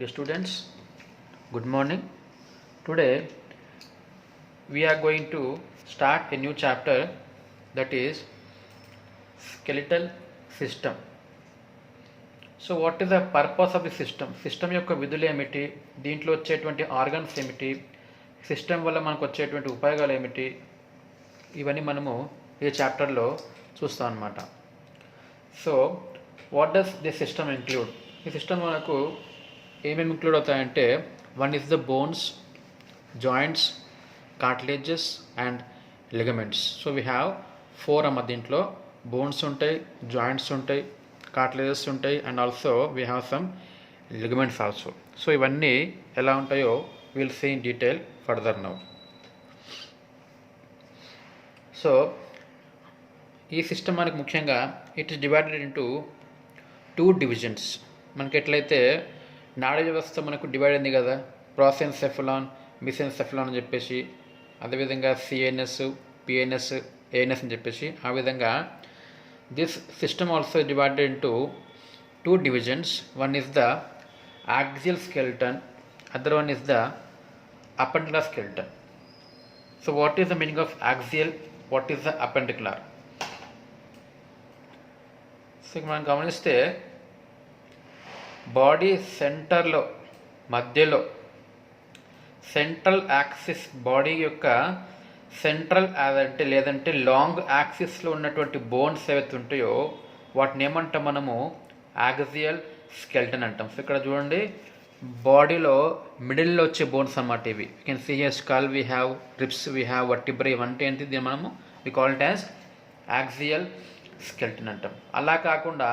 Dear students, good morning. Today we are going to start a new chapter, that is skeletal system. So what is the purpose of the system? System యొక్క విధులు ఏమిటి, దీంట్లో వచ్చేటువంటి organs ఏమిటి, system వల్ల మనకు వచ్చేటువంటి ఉపయోగాలు ఏమిటి, ఇవన్నీ మనము ఈ చాప్టర్లో చూస్తాం అన్నమాట. So what does the system include? ఈ సిస్టమ్ మనకు ఏమేమి ఇంక్లూడ్ అవుతాయంటే, one is the bones, joints, cartilages and ligaments. So we have 4 అమ్మ. దీంట్లో బోన్స్ ఉంటాయి, జాయింట్స్ ఉంటాయి, కార్టిలేజెస్ ఉంటాయి and also we have some ligaments also. So ఇవన్నీ ఎలా ఉంటాయో will see in detail further now. So ఈ సిస్టమ్ మనకు ముఖ్యంగా it is divided into 2 divisions. మనకి ఎట్లయితే నాడీ వ్యవస్థ మనకు డివైడ్ అయింది కదా, ప్రోసెన్సెఫలాన్, మిసెన్సెఫలాన్ అని చెప్పేసి, అదేవిధంగా సిఎన్ఎస్, పిఎన్ఎస్, ఏఎన్ఎస్ అని చెప్పేసి, ఆ విధంగా this system also divided into 2 divisions. One is the axial skeleton, other one is the appendicular skeleton. So what is the meaning of axial, what is the appendicular? So మనం గమనిస్తే body సెంటర్లో, మధ్యలో central axis, body యొక్క central అదంటే లేదంటే long యాక్సిస్లో ఉన్నటువంటి bones ఏవైతే ఉంటాయో వాటిని ఏమంటాం మనము? యాక్సియల్ స్కెల్టన్ అంటాం. సో ఇక్కడ చూడండి, బాడీలో మిడిల్లో వచ్చే బోన్స్ అన్నమాట ఇవి. You can see here skull, we have ribs, we have vertebra, ఇవంటే ఏంటి? దీన్ని మనము we call it as axial skeleton అంటాం. అలా కాకుండా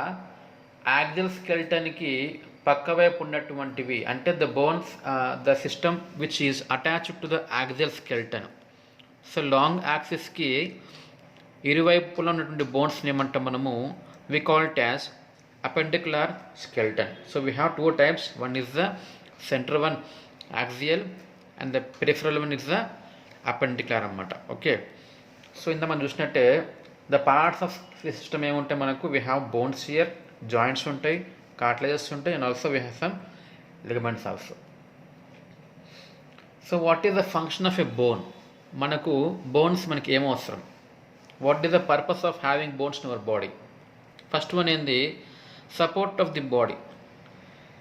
యాక్సియల్ స్కెల్టన్కి పక్క వైపు ఉన్నటువంటివి అంటే the bones, the system which is attached to the axial skeleton. So long యాక్సిస్కి ఇరువైపులో ఉన్నటువంటి బోన్స్ని ఏమంటాం మనము? We call it as appendicular skeleton. So we have 2 types. One is the centre one axial and the peripheral one is the appendicular అన్నమాట. Okay, so ఇంత మనం చూసినట్టే ద పార్ట్స్ ఆఫ్ సిస్టమ్ ఏముంటాయి మనకు? We have bones here, joints ఉంటాయి, cartilages ఉంటాయి and also we have some ligaments also. So what is the function of a bone? మనకు bones మనకి ఏమో అవసరం? What is the purpose of having bones in our body? First one ఏంది? Support of the body.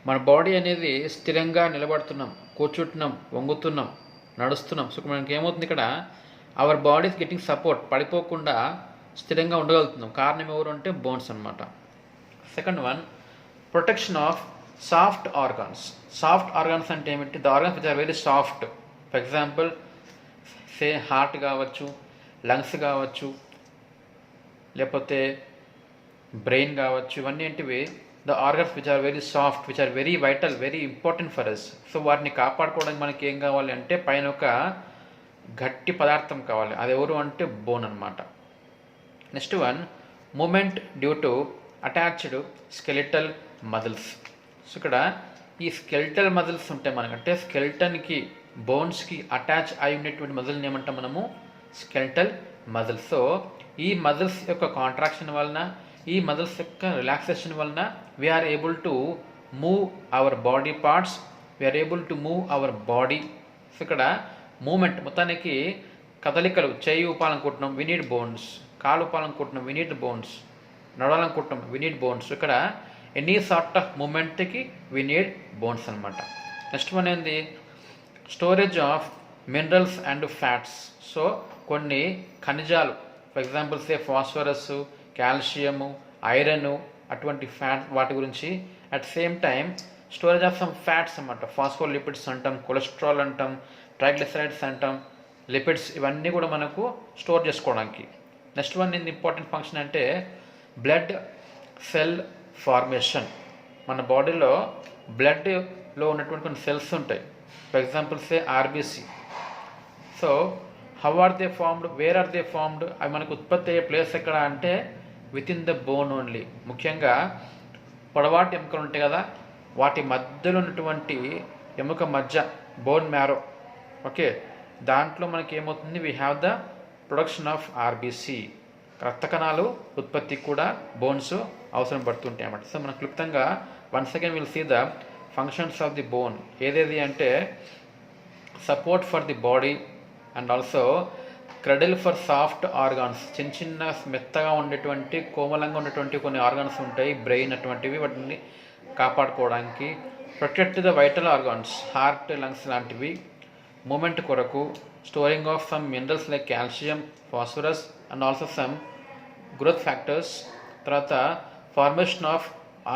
మన body అనేది స్థిరంగా నిలబడుతున్నాం, కూర్చుంటున్నాం, వంగుతున్నాం, నడుస్తున్నాం. So మనకి ఏమవుతుంది ఇక్కడ? Our body is getting support, పడిపోకుండా స్థిరంగా ఉండగలుగుతున్నాం. కారణం ఎవరు అంటే బోన్స్ అనమాట. Second one, protection of soft organs. Soft organs అంటే ఏమిటి? The organs which are very soft. For example say heart కావచ్చు, లంగ్స్ కావచ్చు, లేకపోతే బ్రెయిన్ కావచ్చు. ఇవన్నీ ఏంటివి? The organs which are very soft, which are very vital, very important for us. So వాటిని కాపాడుకోవడానికి మనకి ఏం కావాలి అంటే పైన ఒక గట్టి పదార్థం కావాలి. అది ఎవరు అంటే బోన్ అనమాట. Next one, movement due to attached skeletal muscles. So ఇక్కడ ఈ స్కెలిటల్ మజిల్స్ ఉంటాయి మనకంటే స్కెలిటన్కి, బోన్స్కి అటాచ్ అయి ఉండేటువంటి మజిల్ని ఏమంటాం మనము? Skeletal muscles. సో ఈ మజిల్స్ యొక్క కాంట్రాక్షన్ వలన, ఈ మజిల్స్ యొక్క రిలాక్సేషన్ వలన we are able to move our body parts, we are able to move our body. So ఇక్కడ మూమెంట్ మొత్తానికి కదలికలు, చేయి ఊపాలనుకుంటున్నాం, వి నీడ్ బోన్స్. కాలు ఊపాలనుకుంటున్నాం, వి నీడ్ బోన్స్. నడవాలనుకుంటున్నాం, వి నీడ్ బోన్స్. ఇక్కడ ఎనీ సార్ట్ ఆఫ్ మూమెంట్కి వి నీడ్ బోన్స్ అనమాట. నెక్స్ట్ వన్ ఏంది? Storage of minerals and fats. So కొన్ని ఖనిజాలు, for example say phosphorus, calcium, iron, అటువంటి ఫ్యాట్, వాటి గురించి. At same time storage of some fats అన్నమాట. ఫాస్ఫోలిపిడ్స్ అంటాం, కొలెస్ట్రాల్ అంటాం, ట్రైగ్లిసరైడ్స్ అంటాం, లిపిడ్స్, ఇవన్నీ కూడా మనకు స్టోర్ చేసుకోవడానికి. నెక్స్ట్ వన్ ఏంది ఇంపార్టెంట్ ఫంక్షన్ అంటే బ్లడ్ సెల్ ఫార్మేషన్. మన బాడీలో బ్లడ్లో ఉన్నటువంటి కొన్ని సెల్స్ ఉంటాయి. For example say RBC. So how are they formed, where are they formed? అవి మనకు ఉత్పత్తి అయ్యే ప్లేస్ ఎక్కడ అంటే within the bone only. ముఖ్యంగా పొడవాటి ఎముకలు ఉంటాయి కదా, వాటి మధ్యలో ఉన్నటువంటి ఎముక మధ్య, బోన్ మ్యారో. ఓకే, దాంట్లో మనకి ఏమవుతుంది? We have the production of RBC. రక్త కణాలు ఉత్పత్తికి కూడా బోన్స్ అవసరం పడుతుంటాయి అన్నమాట. సో మనం క్లుప్తంగా once again will see the functions of the bone ఏదేది అంటే support for the body and also cradle for soft organs, చిన్న చిన్న మెత్తగా ఉండేటువంటి కోమలంగా ఉండేటువంటి కొన్ని ఆర్గాన్స్ ఉంటాయి, బ్రెయిన్ అటువంటివి, వాటిని కాపాడుకోవడానికి. Protect the vital organs, heart, lungs లాంటివి. మూమెంట్ కొరకు. Storing of some minerals like calcium, phosphorus and also some growth factors. తర్వాత formation of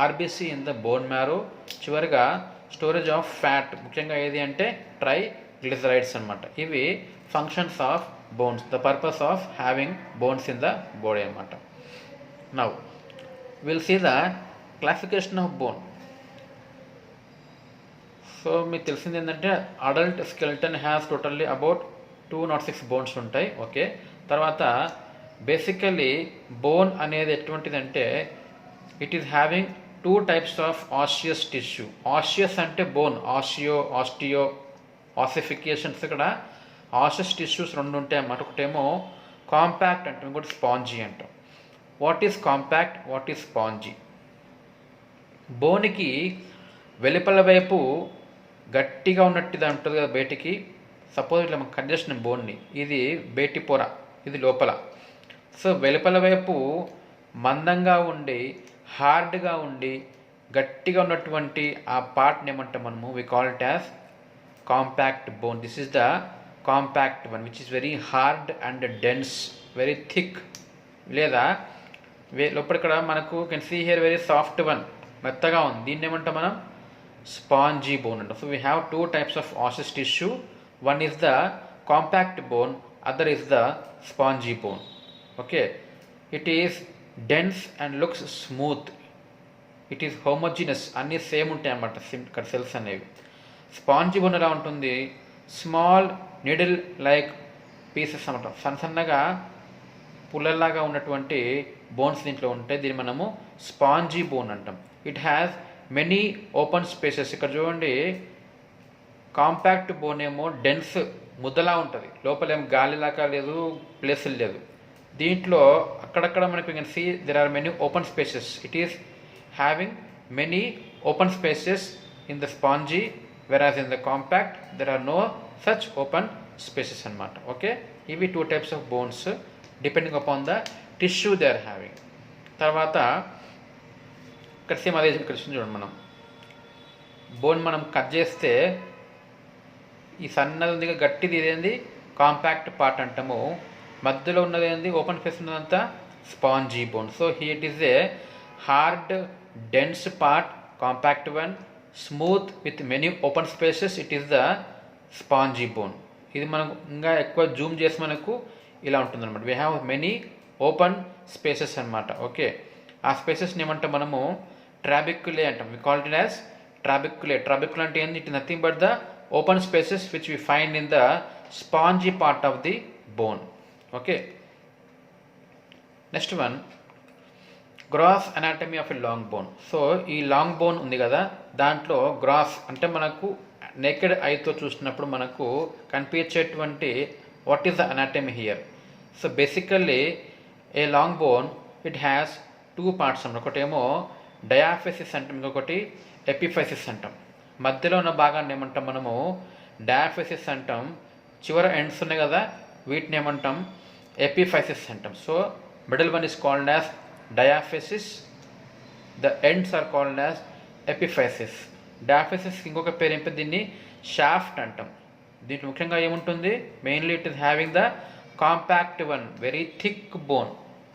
RBC in the bone marrow. చివరిగా స్టోరేజ్ ఆఫ్ ఫ్యాట్, ముఖ్యంగా ఏది అంటే ట్రైగ్లిజరైడ్స్ అనమాట. ఇవి functions of bones, the purpose of having bones in the body అనమాట. Now will see the classification of bone. So మీకు తెలిసింది ఏంటంటే adult skeleton has totally about 206 bones ఉంటాయి. ఓకే, తర్వాత బేసికలీ బోన్ అనేది ఎటువంటిదంటే it is having 2 types of osseous tissue. Osseous అంటే bone, osteo ఆసిఫికేషన్స్. ఇక్కడ ఆసియస్ టిష్యూస్ 2 ఉంటాయి అన్నమాట. ఒకటేమో కాంపాక్ట్ అంటాం, ఇంకోటి స్పాంజీ అంటాం. What is compact, what is spongy? బోన్కి వెలుపల వైపు గట్టిగా ఉన్నట్టుగా ఉంటుంది కదా బయటికి. సపోజ్ ఇట్లా మనం కట్ చేసిన బోన్ని, ఇది బయటి పొర, ఇది లోపల. సో వెలుపల వైపు మందంగా ఉండి హార్డ్గా ఉండి గట్టిగా ఉన్నటువంటి ఆ పార్ట్ని ఏమంటాం మనము, we call it as compact bone. This is the compact one which is very hard and dense, very thick. లేదా లోపల ఇక్కడ మనకు can see here very soft one, మెత్తగా ఉంది, దీన్ని ఏమంటాం మనం స్పాంజీ బోన్ అంటాం. So we have 2 types of osseous tissue. One is the compact bone, other is the spongy bone. Okay, it is dense and looks smooth. It is homogeneous, అన్నీ same ఉంటాయి అన్నమాట ఇక్కడ సెల్స్ అనేవి. Spongy bone ఎలా ఉంటుంది, small needle like pieces అన్నమాట, సన్నగా పుల్లలాగా ఉన్నటువంటి బోన్స్ దీంట్లో ఉంటాయి. దీన్ని మనము స్పాంజీ బోన్ అంటాం. It has many open spaces. ఇక్కడ చూడండి, కాంపాక్ట్ బోన్ ఏమో డెన్స్ ముద్దలా ఉంటుంది, లోపల ఏం గాలిలాగా లేదు, ప్లేసులు లేదు. దీంట్లో అక్కడక్కడ మనకు can see there are many open spaces. It is having many open spaces in the spongy, whereas in the compact there are no such open spaces అనమాట. ఓకే, ఇవి 2 types of bones depending upon the tissue they are having. తర్వాత ఇక్కడ same అదే ఇక్కడ చూడండి, మనం bone మనం cut చేస్తే ఈ సన్నది ఉంది గట్టిది, ఇదేంది కాంపాక్ట్ పార్ట్ అంటాము. మధ్యలో ఉన్నది ఏంది ఓపెన్ స్పేస్ ఉన్నదంతా spongy bone. So here it is a hard dense part, compact one, smooth with many open spaces, it is the spongy bone. ఇది మనం ఇంకా ఎక్కువ జూమ్ చేసి మనకు ఇలా ఉంటుంది అనమాట. We have many open spaces అనమాట. ఓకే, ఆ స్పేసెస్ని ఏమంటాం మనము ట్రాబిక్యులే అంటాం. We call it as trabeculae. Trabeculae అంటే ఏంటి, it nothing but the open spaces which we find in the spongy part of the bone. Okay, next one gross anatomy of a long bone. So ఈ long bone ఉంది కదా, దాంట్లో gross అంటే మనకు naked ఐతో చూసినప్పుడు మనకు కనిపించేటువంటి what is the anatomy here. So basically a long bone it has 2 parts అన్నమాట. ఒకటేమో డయాఫెసిస్ అంటాం, ఇంకొకటి ఎపిఫైసిస్ అంటాం. మధ్యలో ఉన్న భాగాన్ని ఏమంటాం మనము డయాఫెసిస్ అంటాం. చివర ఎండ్స్ ఉన్నాయి కదా, వీటిని ఏమంటాం ఎపిఫైసిస్ అంటాం. So middle one is called as diaphysis, the ends are called as epiphysis. Diaphysis ఇంకొక పేరు ఏం, దీన్ని షాఫ్ట్ అంటాం. దీంట్లో ముఖ్యంగా ఏముంటుంది, mainly it is having the compact one, very thick bone.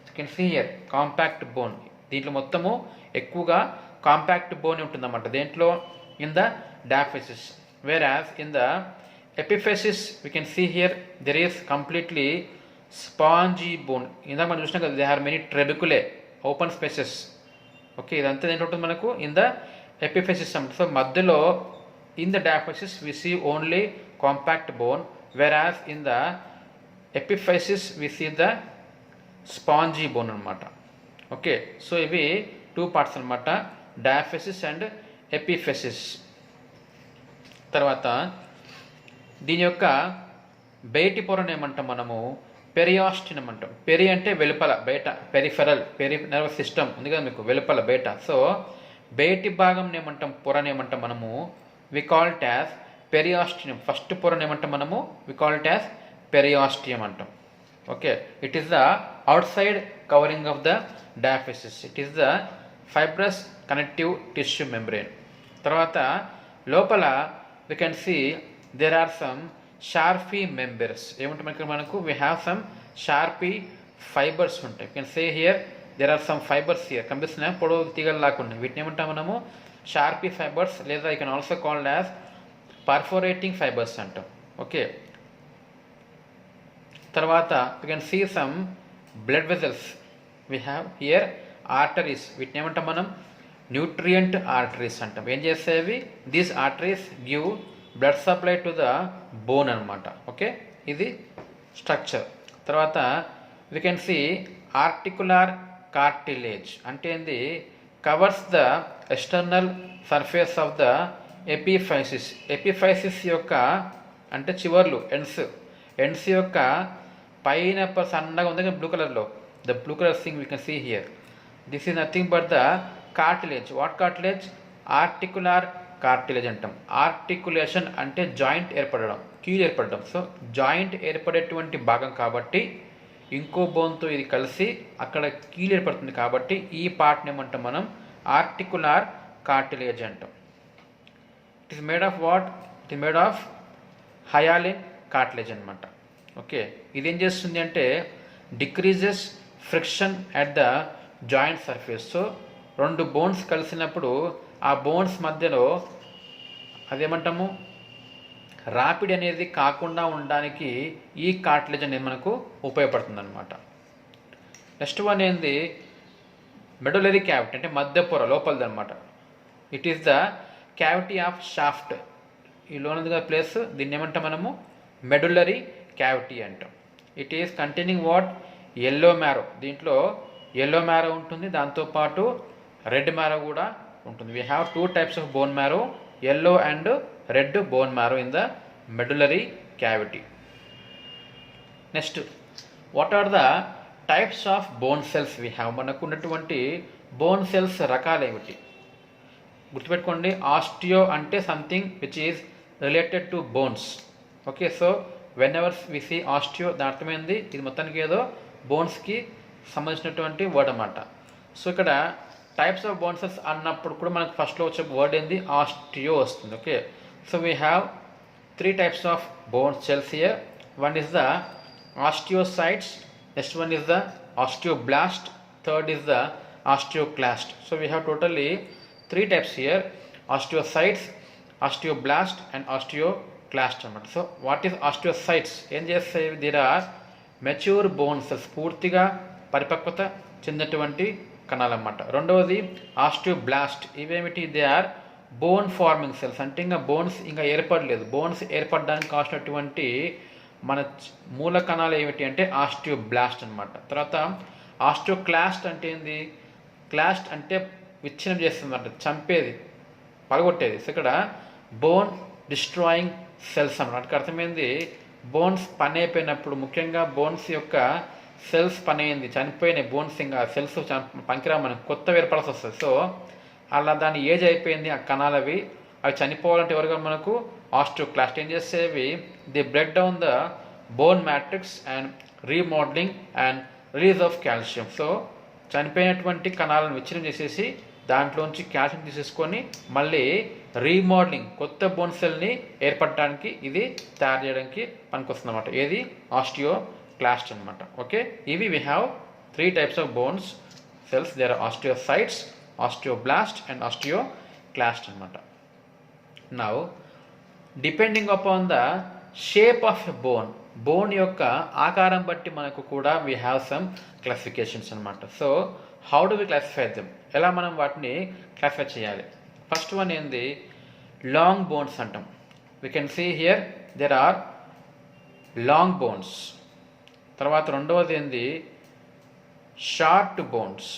You can see here compact bone. దీంట్లో మొత్తము ఎక్కువగా కాంపాక్ట్ బోన్ ఉంటుందన్నమాట దేంట్లో, in the diaphysis. whereas in the epiphysis we can see here there is completely spongy bone. ఇందాక మనం చూసినాం కదా, they are many trabeculae open spaces. Okay, ఇదంతా ఏంటి ఉంటుంది మనకు ఇన్ ద ఎపిఫైసిస్. సో మధ్యలో in the diaphysis we see only compact bone, whereas in the epiphysis we see the spongy bone అనమాట. ఓకే, సో ఇవి 2 parts అనమాట, డయాఫెసిస్ and epiphysis. తర్వాత దీని యొక్క బయటి పొరను ఏమంటాం మనము పెరియాస్టినం అంటాం. పెరి అంటే వెలుపల, బయట, పెరిఫెరల్, నర్వస్ సిస్టమ్ ఉంది కదా మీకు వెలుపల బయట. సో బయటి భాగం ఏమంటాం, పొరని ఏమంటాం మనము, we call it as periosteum. First పొరని ఏమంటాం మనము, we call it as periosteum అంటాం. Okay, it is the outside covering of the diaphysis. It is the fibrous connective tissue membrane. తర్వాత లోపల we can see there are some Sharpey members. ఏముంటాయి మనకు, we have some Sharpey fibres ఉంటాయి. You can say here there are some fibres here, కనిపిస్తున్నాయి పొడవు తీగలు లాకుండా. వీటిని ఏమంటాం మనము షార్పీ ఫైబర్స్, లేదా you can also called as perforating fibres అంటాం. ఓకే, తర్వాత you can see some blood vessels. We have here arteries. వీటిని ఏమంటాం మనం న్యూట్రియంట్ ఆర్టరీస్ అంటాం. ఏం చేసేవి, these arteries give blood supply to the bone అనమాట. ఓకే, ఇది స్ట్రక్చర్. తర్వాత we can see articular cartilage. అంటే ఏంది, covers the external surface of the epiphysis. Epiphysis యొక్క అంటే చివర్లు, ఎండ్స్ యొక్క పైన సన్నగా ఉంది బ్లూ కలర్లో, the blue colour thing we can see here. This is nothing but the cartilage. What cartilage, articular cartilage అంటాం. ఆర్టికులేషన్ అంటే జాయింట్ ఏర్పడడం, కీలు ఏర్పడడం. సో జాయింట్ ఏర్పడేటువంటి భాగం కాబట్టి ఇంకో బోన్తో ఇది కలిసి అక్కడ కీలు ఏర్పడుతుంది కాబట్టి ఈ పార్ట్ని ఏమంటాం మనం ఆర్టికులర్ కార్టిలేజ్ అంటాం. It is made of what, it is made of hyaline cartilage అనమాట. ఓకే, ఇదేం చేస్తుంది అంటే decreases friction at the joint surface. So రెండు బోన్స్ కలిసినప్పుడు ఆ బోన్స్ మధ్యలో అదేమంటాము రాపిడ్ అనేది కాకుండా ఉండడానికి ఈ కార్టిలేజ్ అనేది మనకు ఉపయోగపడుతుంది అనమాట. నెక్స్ట్ వన్ ఏంది, మెడులరీ క్యావిటీ అంటే మధ్య పొర లోపలిది అనమాట. It is the cavity of shaft. ఈ లోనదిగా ప్లేస్, దీన్ని ఏమంటాం మనము మెడులరీ క్యావిటీ అంటాం. It is containing what, yellow marrow. దీంట్లో ఎల్లో మ్యారో ఉంటుంది, దాంతోపాటు రెడ్ మ్యారో కూడా ఉంటుంది. We have two types of bone marrow, yellow and red bone marrow in the medullary cavity. Next, what are the types of bone cells we have? మనకు ఉన్నటువంటి bone cells రకాలు ఏమిటి గుర్తుపెట్టుకోండి. Osteo అంటే something which is related to bones. Okay, so whenever we see osteo, దాని అర్థమైంది ఇది మొత్తానికి ఏదో బోన్స్కి సంబంధించినటువంటి వర్డ్ అన్నమాట. సో ఇక్కడ టైప్స్ ఆఫ్ బోన్ సెల్స్ అన్నప్పుడు కూడా మనకు ఫస్ట్లో వచ్చే వర్డ్ ఏంది, ఆస్టియో వస్తుంది. Okay, so we have three types of bone cells here. One is the osteocytes, next one is the osteoblast, third is the osteoclast. So we have totally three types here, osteocytes, osteoblast and osteoclast అన్నమాట. So what is osteocytes, ఏం చేస్తాయి, there are mature bone cells, పూర్తిగా పరిపక్వత చెందినటువంటి కణాలన్నమాట. రెండవది osteoblast, ఇవేమిటి, they are bone forming cells, అంటే ఇంకా బోన్స్ ఇంకా ఏర్పడలేదు, బోన్స్ ఏర్పడడానికి కావాల్సినటువంటి మన మూల కణాలు ఏమిటి అంటే ఆస్టియోబ్లాస్ట్ అనమాట. తర్వాత ఆస్టియోక్లాస్ట్ అంటే ఏంది, క్లాస్ట్ అంటే విచ్ఛిన్నం చేస్తుంది అంటే చంపేది, పగొట్టేది. సో ఇక్కడ బోన్ డిస్ట్రాయింగ్ సెల్స్ అన్నమాట. అంటే అర్థమైంది, బోన్స్ పని అయిపోయినప్పుడు, ముఖ్యంగా బోన్స్ యొక్క సెల్స్ పని అయింది, చనిపోయినాయి బోన్స్, ఇంకా సెల్స్ పనికిరా మనకు కొత్త ఏర్పడాల్సి వస్తుంది. సో అలా దాని ఏజ్ అయిపోయింది, ఆ కణాలవి అవి చనిపోవాలంటే ఎవరుగా మనకు ఆస్టియోక్లాస్ట్ ఏం చేసేవి, the break down the bone matrix and remodelling and release of calcium. So చనిపోయినటువంటి కణాలను విచ్ఛిన్నం చేసేసి దాంట్లోంచి కాల్షియం తీసేసుకొని మళ్ళీ రీమోడలింగ్, కొత్త బోన్ సెల్ని ఏర్పడటానికి ఇది తయారు చేయడానికి పనికొస్తుంది అనమాట. ఏది, ఆస్టియోక్లాస్ట్ అనమాట. ఓకే, ఇవి we have three types of bones cells, there are osteocytes, osteoblast and osteoclast అనమాట. Now depending upon the shape of a bone, bone యొక్క ఆకారం బట్టి మనకు కూడా వీ హ్యావ్ సమ్ క్లాసిఫికేషన్స్ అనమాట. So how do we classify them, ఎలా మనం వాటిని క్లాసిఫై చేయాలి. ఫస్ట్ వన్ ఏంది, లాంగ్ బోన్స్ అంటాం. We can see here there are long bones. తర్వాత రెండవది ఏంది, షార్ట్ బోన్స్.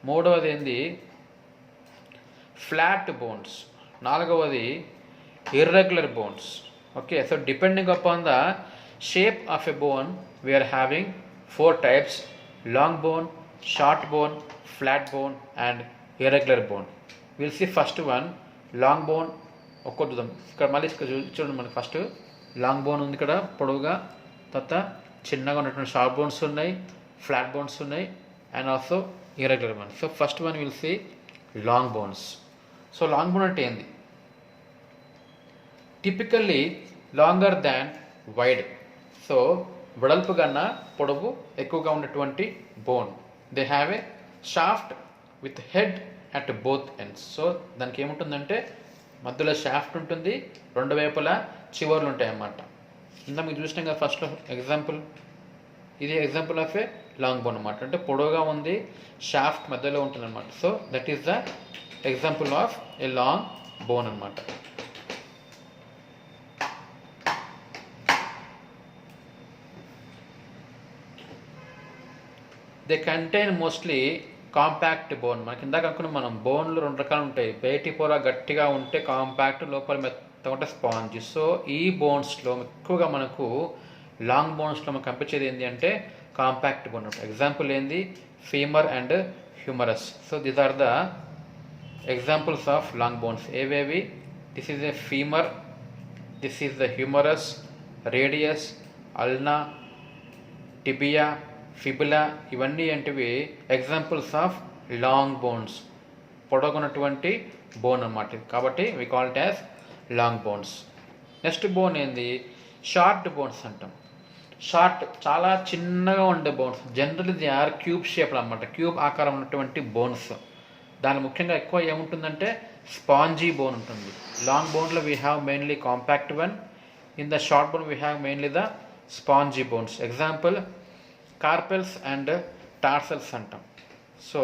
మూడవది ఏంది, ఫ్లాట్ బోన్స్. నాలుగవది irregular bones. Okay, so depending upon the shape of a bone we are having four types, long bone, short bone, flat bone and irregular bone. Will see first one long bone. ఒక్కటి చూద్దాం. ఇక్కడ మళ్ళీ ఇక్కడ చూడండి, మనకి first long bone ఉంది ఇక్కడ పొడవుగా, తర్వాత చిన్నగా ఉన్నటువంటి షార్ప్ బోన్స్ ఉన్నాయి, ఫ్లాట్ బోన్స్ ఉన్నాయి, and also irregular one. So first one will see long bones. So long bone అంటే ఏంది? టిపికల్లీ లాంగర్ దాన్ వైడ్. సో వెడల్పు కన్నా పొడవు ఎక్కువగా ఉన్నటువంటి bone. They have a shaft with head at both ends. So దానికి ఏముంటుందంటే మధ్యలో షాఫ్ట్ ఉంటుంది, రెండు వైపులా చివర్లు ఉంటాయి అన్నమాట. ఇందా మీకు చూసినాం కదా ఫస్ట్లో ఎగ్జాంపుల్, ఇది example of a long bone అన్నమాట. అంటే పొడవుగా ఉంది, షాఫ్ట్ మధ్యలో ఉంటుంది అనమాట. So that is the example of a long bone అనమాట. They contain mostly compact bone. మనకి ఇందాక అనుకున్నాం మనం, బోన్లు రెండు రకాలు ఉంటాయి. బయటి పొర గట్టిగా ఉంటే కాంపాక్ట్, లోపల మెత్తగా ఉంటే స్పాంజ్. సో ఈ బోన్స్లో ఎక్కువగా మనకు లాంగ్ బోన్స్లో మనకు కనిపించేది ఏంటి అంటే కాంపాక్ట్ బోన్. ఎగ్జాంపుల్ ఏంది? Femur and humerus. So these are the examples of long bones. ఏవేవి? This is a femur, this is the humerus, radius, ulna, tibia, fibula. ఇవన్నీ ఏంటివి? ఎగ్జాంపుల్స్ ఆఫ్ లాంగ్ బోన్స్, పొడవున్నటువంటి bone అన్నమాట. కాబట్టి we call it as long bones. Next bone ఏంది? Short bones అంటాం. Short చాలా చిన్నగా ఉండే bones. Generally they are cube shaped అన్నమాట. క్యూబ్ ఆకారం ఉన్నటువంటి బోన్స్. దాని ముఖ్యంగా ఎక్కువ ఏముంటుందంటే స్పాంజీ బోన్ ఉంటుంది. లాంగ్ బోన్లో we have mainly compact one. In the short bone we have mainly the spongy bones. Example carpals and tarsals అంటాం. So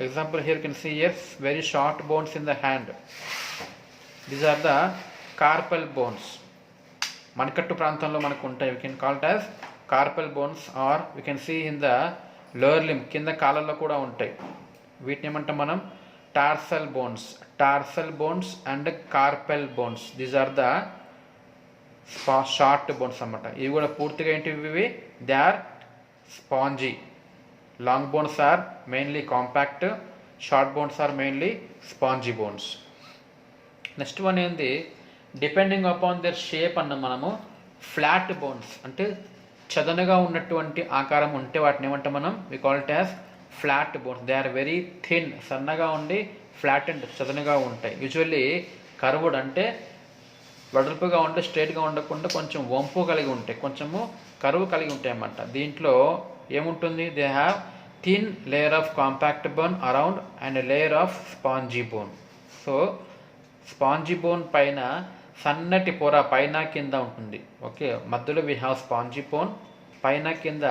example here can see is very short bones in the hand. These are the carpal bones. మణికట్టు ప్రాంతంలో మనకు ఉంటాయి. We can call it as carpal bones. Or we can see in the lower limb, కింద కాళ్ళల్లో కూడా ఉంటాయి. వీటిని ఏమంటాం మనం? Tarsal bones. Tarsal bones and carpal bones, these are the short bones అన్నమాట. ఇవి కూడా పూర్తిగా ఏంటివి? They are spongy. Long bones are mainly compact, short bones are mainly spongy bones. Next one ఏంది? డిపెండింగ్ అపాన్ దర్ షేప్ అన్న మనము flat bones. అంటే చదనుగా ఉన్నటువంటి ఆకారం ఉంటే వాటిని ఏమంటాం మనం? We call it as flat bones. They are very thin, సన్నగా ఉండి ఫ్లాట్ అండ్ చదనుగా ఉంటాయి. యూజువల్లీ కర్వ్డ్ అంటే వెడల్పుగా ఉంటే స్ట్రైట్గా ఉండకుండా కొంచెం వంపు కలిగి ఉంటాయి, కొంచెము కరువు కలిగి ఉంటాయి అన్నమాట. దీంట్లో ఏముంటుంది? They have thin layer of compact bone around and layer of spongy bone. So spongy bone పైన సన్నటి పొర పైన కింద ఉంటుంది. ఓకే, మధ్యలో వీ హ్యావ్ స్పాంజీ బోన్, పైన కింద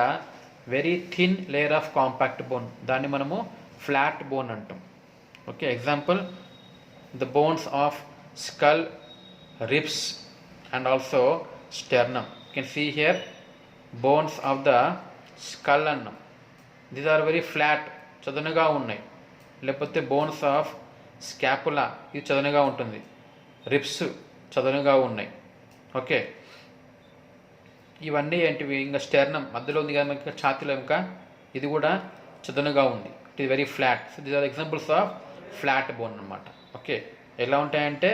very thin layer of compact bone. దాన్ని మనము ఫ్లాట్ బోన్ అంటాం. Okay, example the bones of skull, ribs and also sternum. You can see here bones of the skull అన్నాం. These are very flat, చదునుగా ఉన్నాయి. లేకపోతే bones of scapula, ఇది చదునుగా ఉంటుంది. Ribs చదునుగా ఉన్నాయి. ఓకే, ఇవన్నీ ఏంటివి? ఇంకా స్టెర్నమ్ మధ్యలో ఉంది కదా ఇంకా ఛాతీలో, ఇంకా ఇది కూడా చదునుగా ఉంది. It is very flat. So these are examples of flat bone అనమాట. ఓకే, ఎలా ఉంటాయంటే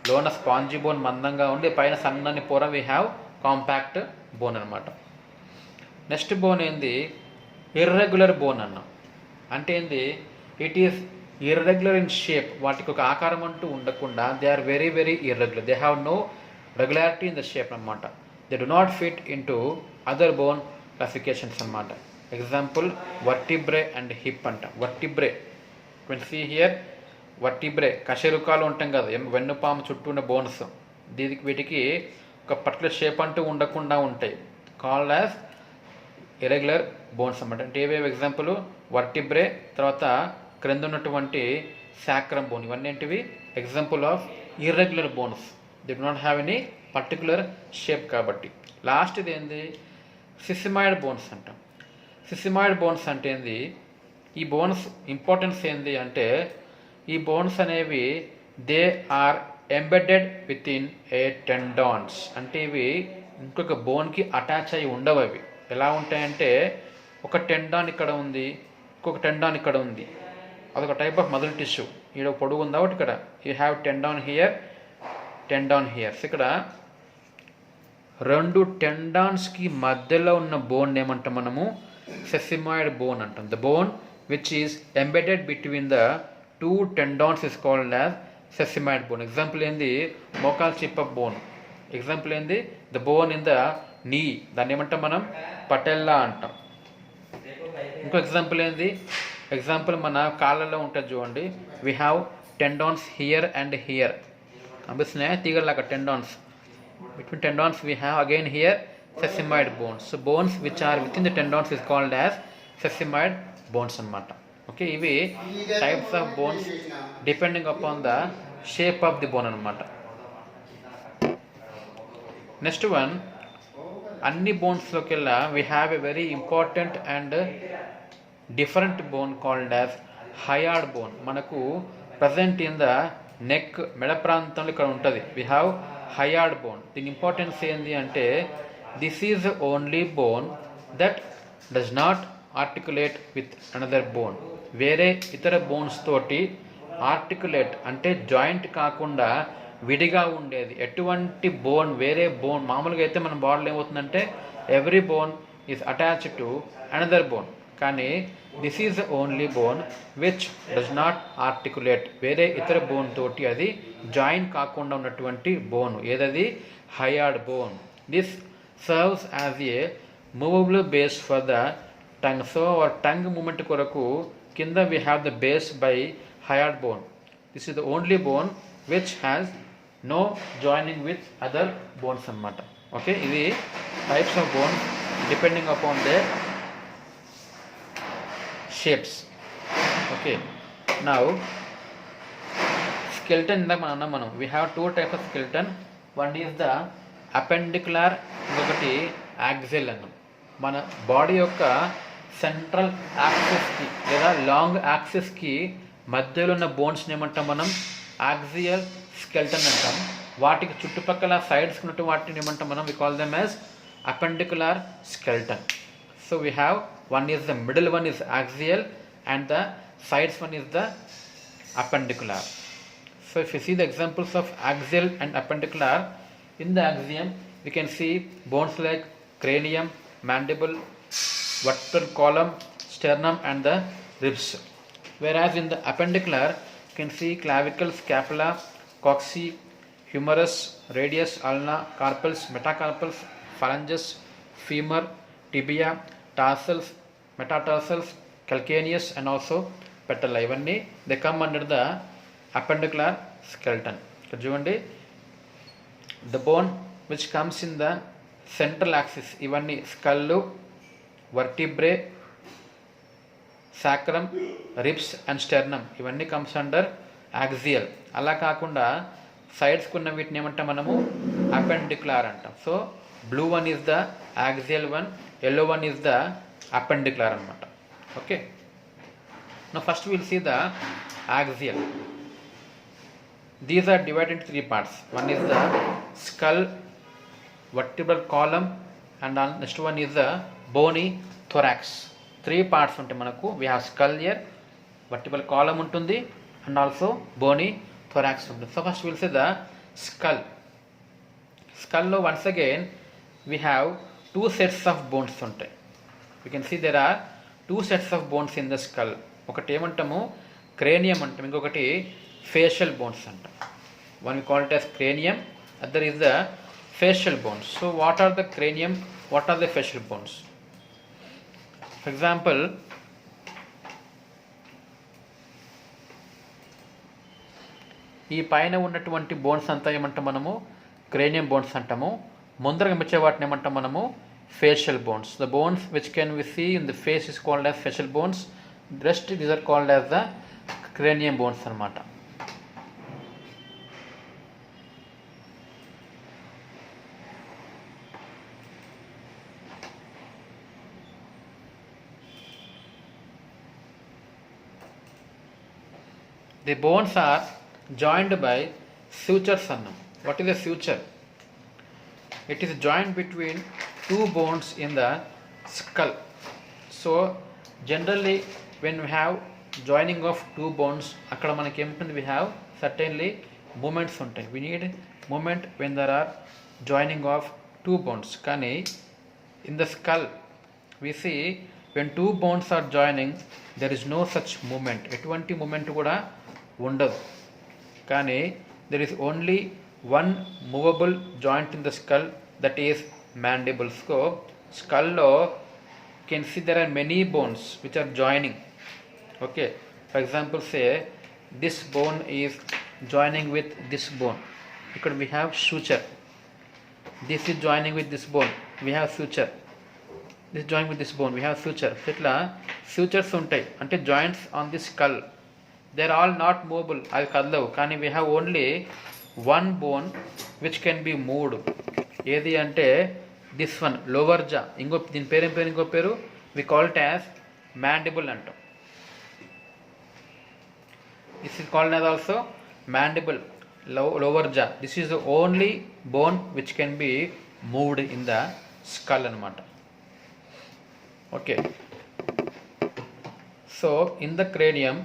లోన స్పాంజీ బోన్ మందంగా ఉండి పైన సన్నని పొర వీ హ్యావ్ కాంపాక్ట్ బోన్ అనమాట. నెక్స్ట్ బోన్ ఏంది? ఇర్రెగ్యులర్ బోన్ అన్నాం. అంటే ఏంది? It is irregular in shape. వాటికి ఒక ఆకారం అంటూ ఉండకుండా they are very very irregular. They have no regularity in the shape అనమాట. They do not fit in to other bone classifications అనమాట. ఎగ్జాంపుల్ వర్టిబ్రే అండ్ హిప్ అంట. Vertebrae can see here, vertebrae కశేరుకాలు ఉంటాం కదా, వెన్నుపాము చుట్టూ ఉన్న బోన్స్. వీటికి ఒక పర్టికులర్ షేప్ అంటూ ఉండకుండా ఉంటాయి. కాల్డ్ యాజ్ ఇర్రెగ్యులర్ బోన్స్ అన్నమాట. అంటే ఏవేవి ఎగ్జాంపుల్? వర్టిబ్రే, తర్వాత క్రింద ఉన్నటువంటి సాక్రమ్ బోన్. ఇవన్నీ ఏంటివి? Example of irregular bones. They do not have any particular shape కాబట్టి. లాస్ట్ ఇది ఏంది? సిసిమాయిడ్ బోన్స్ అంటాం. సిసిమాయిడ్ బోన్స్ అంటే ఏంది? ఈ బోన్స్ ఇంపార్టెన్స్ ఏంది అంటే, ఈ బోన్స్ అనేవి they are embedded within a tendons. అంటే ఇవి ఇంకొక బోన్కి అటాచ్ అయి ఉండవు. అవి ఎలా ఉంటాయంటే, ఒక టెండాన్ ఇక్కడ ఉంది, ఇంకొక టెండాన్ ఇక్కడ ఉంది. అదొక టైప్ ఆఫ్ మజిల్ టిష్యూ. ఇక్కడ పొడుగు ఉందా ఒకటి ఇక్కడ, you have tendon here, tendon here. ఇక్కడ రెండు టెండాన్స్కి మధ్యలో ఉన్న బోన్ ఏమంటాం మనము, సెసిమాయిడ్ బోన్ అంటాం. The bone which is embedded between the two tendons is called as sesamoid bone. Example ఏంది, మోకాల్ చిప్ ఆఫ్ బోన్. ఎగ్జాంపుల్ ఏంది, the bone in the knee, దాన్ని ఏమంటాం మనం, పటెల్లా అంటాం. ఇంకో ఎగ్జాంపుల్ ఏంది, ఎగ్జాంపుల్ మన కాళ్ళలో ఉంటుంది చూడండి, we have tendons here and here. అనిపిస్తున్నాయా తీగలాగా tendons. Between tendons we have again here sesamoid bones. So bones which are within the tendons is called as sesamoid bones anamata. Okay, ivi types of bones depending upon the shape of the bone anamata. Next one, anni bones lokella we have a very important and different bone called as hyoid bone. Manaku present in the neck, meda prantamlo ikkada untadi. We have hyoid bone. దీని importance ఏంది అంటే, this is the only bone that does not articulate with another bone. వేరే ఇతర bones తోటి articulate అంటే joint కాకుండా విడిగా ఉండేది ఎటువంటి బోన్, వేరే బోన్. మామూలుగా అయితే మన బాడీలో ఏమవుతుందంటే every bone is attached to another bone, కానీ this is the only bone which does not articulate. వేరే ఇతర బోన్ తోటి అది జాయిన్ కాకుండా ఉన్నటువంటి బోన్ ఏదది, hyoid bone. This serves as a movable base for the tongue. So tongue movement కొరకు కింద we have the base by hyoid bone. This is the only bone which has no joining with other bones అన్నమాట. Okay, ఇది types of bone depending upon the shapes. Okay, now skeleton ఇందాక మనం అన్నాం మనం, we have two types of skeleton. One is the appendicular, ఇంకొకటి axial అన్నాం. మన body యొక్క సెంట్రల్ యాక్సిస్కి లేదా లాంగ్ యాక్సిస్కి మధ్యలో ఉన్న బోన్స్ని ఏమంటాం మనం, యాక్సియల్ స్కెల్టన్ అంటాం. వాటికి చుట్టుపక్కల సైడ్స్ ఉన్నట్టు వాటిని ఏమంటాం మనం, we call them as appendicular skeleton. So we have one is the middle one is axial and the sides one is the appendicular. So if you see the examples of axial and appendicular, in the axial we can see bones like cranium, mandible, vertebral column, sternum and the ribs. Whereas in the appendicular you can see clavicle, scapula, coccyx, humerus, radius, ulna, carpals, metacarpals, phalanges, femur, tibia, tarsals, metatarsals, calcaneus and also patella. ఇవన్నీ they come under the appendicular skeleton. ఇక్కడ చూడండి, the bone which comes in the central axis, ఇవన్నీ skull, vertebrae, sacrum, ribs and sternum, ఇవన్నీ comes under axial. అలా కాకుండా సైడ్స్కి ఉన్న వీటిని ఏమంటాం మనము, అపెండిక్యులర్ అంటాం. So blue one is the axial one, yellow one is the appendicular anamata. Okay, now first we will see the axial. These are divided into three parts. One is the skull, vertebral column and next one is the bony thorax. Three parts unte manaku. We have skull here, vertebral column untundi and also bony thorax untundi. So first we will see the skull. Skull lo once again we have two sets of bones ఉంటాయి. You can see there are two sets of bones in the skull. ఒకటి ఏమంటాము, cranium అంటాం, ఇంకొకటి facial bones అంటాం. One we call it as cranium, other is the facial bones. So what are the cranium, what are the facial bones? For example, ఈ పైన ఉన్నటువంటి bones అంతా ఏమంటాం మనము, క్రేనియం బోన్స్ అంటాము. ముందరగా వచ్చే వాటిని ఏమంటాం మనము, facial bones. The bones which can we see in the face is called as facial bones. The rest these are called as the cranium bones anamata. The bones are joined by sutures annam. What is a suture? It is joined between two bones in the skull. So generally when we have joining of two bones, అక్కడ మనకి ఏముంటుంది, we have certainly movements ఉంటాయి. We need movement when there are joining of two bones. కానీ in the skull we see when two bones are joining there is no such movement, ఎటువంటి movement కూడా ఉండదు. కానీ there is only one movable joint in the skull, that is mandible. So skull lo can see there are many bones which are joining. Okay, for example, say this bone is joining with this bone, because we have suture. This is joining with this bone, we have suture. This is joining with this bone, we have suture. Itla sutures untai ante joints on this skull, they are all not movable, avi kadlavu. Kani we have only one bone which can be moved. ఏది అంటే this one lower జా, దీని పేరు ఇంకో పేరు we call it as mandible అంటాం. This is called as also mandible, lower jaw. This is the only bone which can be moved in the skull అనమాట. Okay, so in the cranium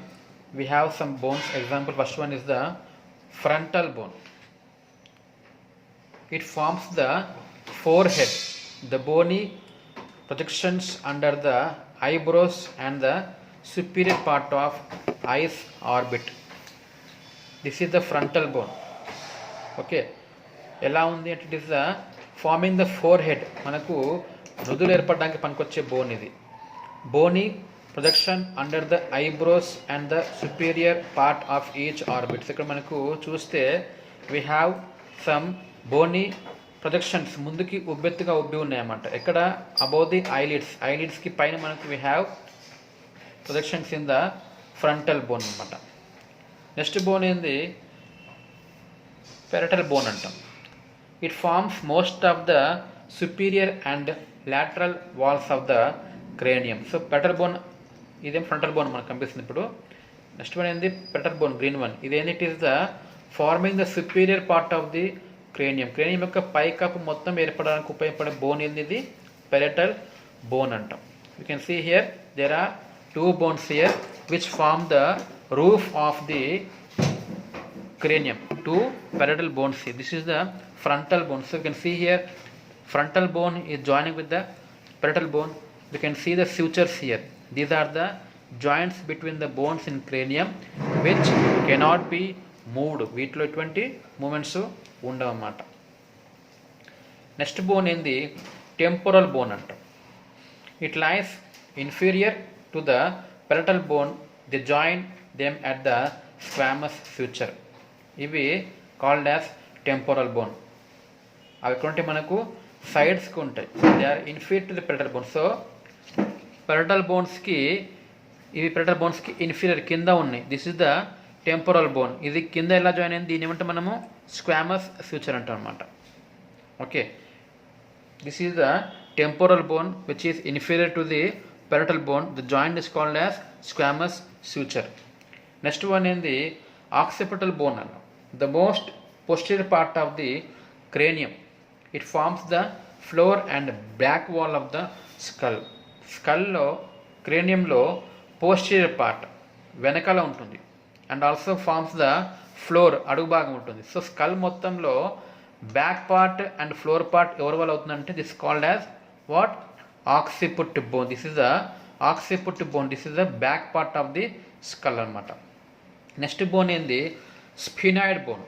we have some bones. Example, first one is the frontal bone. It forms the forehead, the bony projections under the eyebrows and the superior part of eyes orbit. This is the frontal bone. Okay, ఎలా ఉంది అంటే it is the forming the forehead. మనకు నుదులు ఏర్పడడానికి పనికొచ్చే bone ఇది. Bony projection under the eyebrows and the superior part of each orbits. ఇక్కడ మనకు చూస్తే we have some bony projections, ముందుకి ఉబ్బెత్తుగా ఉబ్బి ఉన్నాయన్నమాట. ఎక్కడ, అబౌవ్ ది ఐలిడ్స్, ఐలిడ్స్కి పైన మనకు we have projections in the frontal bone అనమాట. నెక్స్ట్ బోన్ ఏంది, పెరటల్ బోన్ అంటాం. It forms most of the superior and lateral walls of the cranium. So parietal bone, ఇదేం ఫ్రంటల్ బోన్ మనకు కనిపిస్తుంది ఇప్పుడు. నెక్స్ట్ వన్ ఏంది, పెరటల్ బోన్, గ్రీన్ వన్. ఇదేంటి, it is the forming the superior part of the cranium. Cranium యొక్క పైకప్పు మొత్తం ఏర్పడడానికి ఉపయోగపడే బోన్ ఏంది, ఇది పెరటల్ బోన్ అంటాం. You can see here there are two bones here which form the roof of the cranium, two parietal bones here. This is the frontal bone. So you can see here frontal bone is joining with the parietal bone. You can see the sutures here. These are the joints between the bones in cranium which cannot be moved. వీటిలో ఎటువంటి moments ఉండవు అన్నమాట. Next bone ఏంది, temporal bone అంటాం. It lies inferior to the parietal bone. They join them at the squamous suture. ఇవి called as temporal bone. అవి ఎక్కడుంటే మనకు సైడ్స్కి ఉంటాయి. They are inferior to the parietal bone. So parietal బోన్స్కి, ఇవి పెరటల్ బోన్స్కి ఇన్ఫీరియర్ కింద ఉన్నాయి. This is the temporal bone. ఇది కింద ఎలా జాయిన్ అయింది, దీని ఏమంటే మనము స్క్వామస్ ఫ్యూచర్ అంటాం అనమాట. Okay, this is the temporal bone which is inferior to the parietal bone. The joint is called as squamous future. Next one ఏంది, occipital bone అన్నాం. The most posterior part of the cranium. It forms the floor and back wall of the skull. స్కల్లో, క్రేనియంలో posterior part వెనకాల ఉంటుంది and also forms the floor, అడుగు భాగం ఉంటుంది. So skull మొత్తంలో back part and floor part ఎవరి వల్ల అవుతుందంటే this called as what, occiput bone. This is the occiput bone. This is the back part of the skull అనమాట. Next bone ఏంది, sphenoid bone.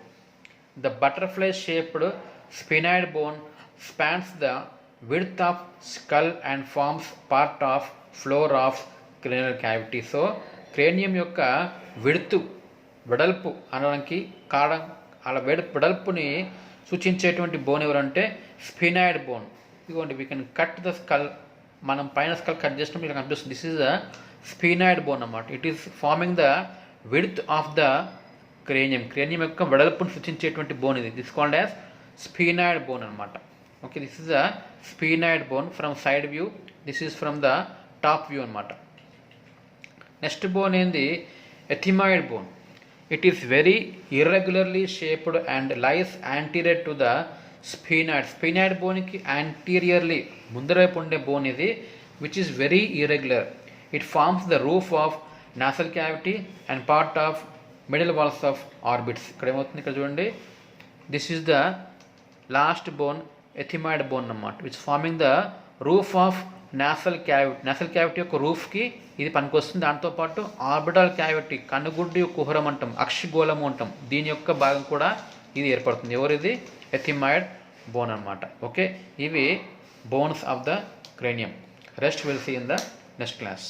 The butterfly shaped sphenoid bone spans the width of skull and forms part of floor of cranial cavity. So cranium యొక్క width, వెడల్పు అనడానికి కారణం, అలా వెడల్పుని సూచించేటువంటి bone ఎవరంటే స్పినాయిడ్ బోన్. ఇదిగోండి, we can cut the skull. మనం పైన స్కల్ కట్ చేసినప్పుడు మీకు కనిపిస్తుంది. This is the sphenoid bone అన్నమాట. It is forming the width of the cranium. Cranium యొక్క వెడల్పును సూచించేటువంటి బోన్ ఇది. This called as sphenoid bone అనమాట. Okay, this is the sphenoid bone from side view. This is from the top view అనమాట. Next bone ఏంది, ethmoid bone. It is very irregularly shaped and lies anterior to the sphenoid. Sphenoid బోన్కి anteriorly ముందర వైపు ఉండే bone ఇది, which is very irregular. It forms the roof of nasal cavity and part of middle walls of orbits. ఇక్కడ ఏమవుతుంది, ఇక్కడ చూడండి, this is the last bone, ethmoid bone అన్నమాట, which forming the roof of nasal cavity. Nasal cavity యొక్క రూఫ్కి ఇది పనికొస్తుంది. దాంతోపాటు ఆర్బిటల్ క్యావిటీ, కనుగుడ్డి కుహరం అంటాం, అక్షిగోళము అంటాం, దీని యొక్క భాగం కూడా ఇది ఏర్పడుతుంది. ఎవరిది? ఎథిమాయిడ్ బోన్ అన్నమాట. ఓకే, ఇవి bones of the cranium. Rest will see in the next class.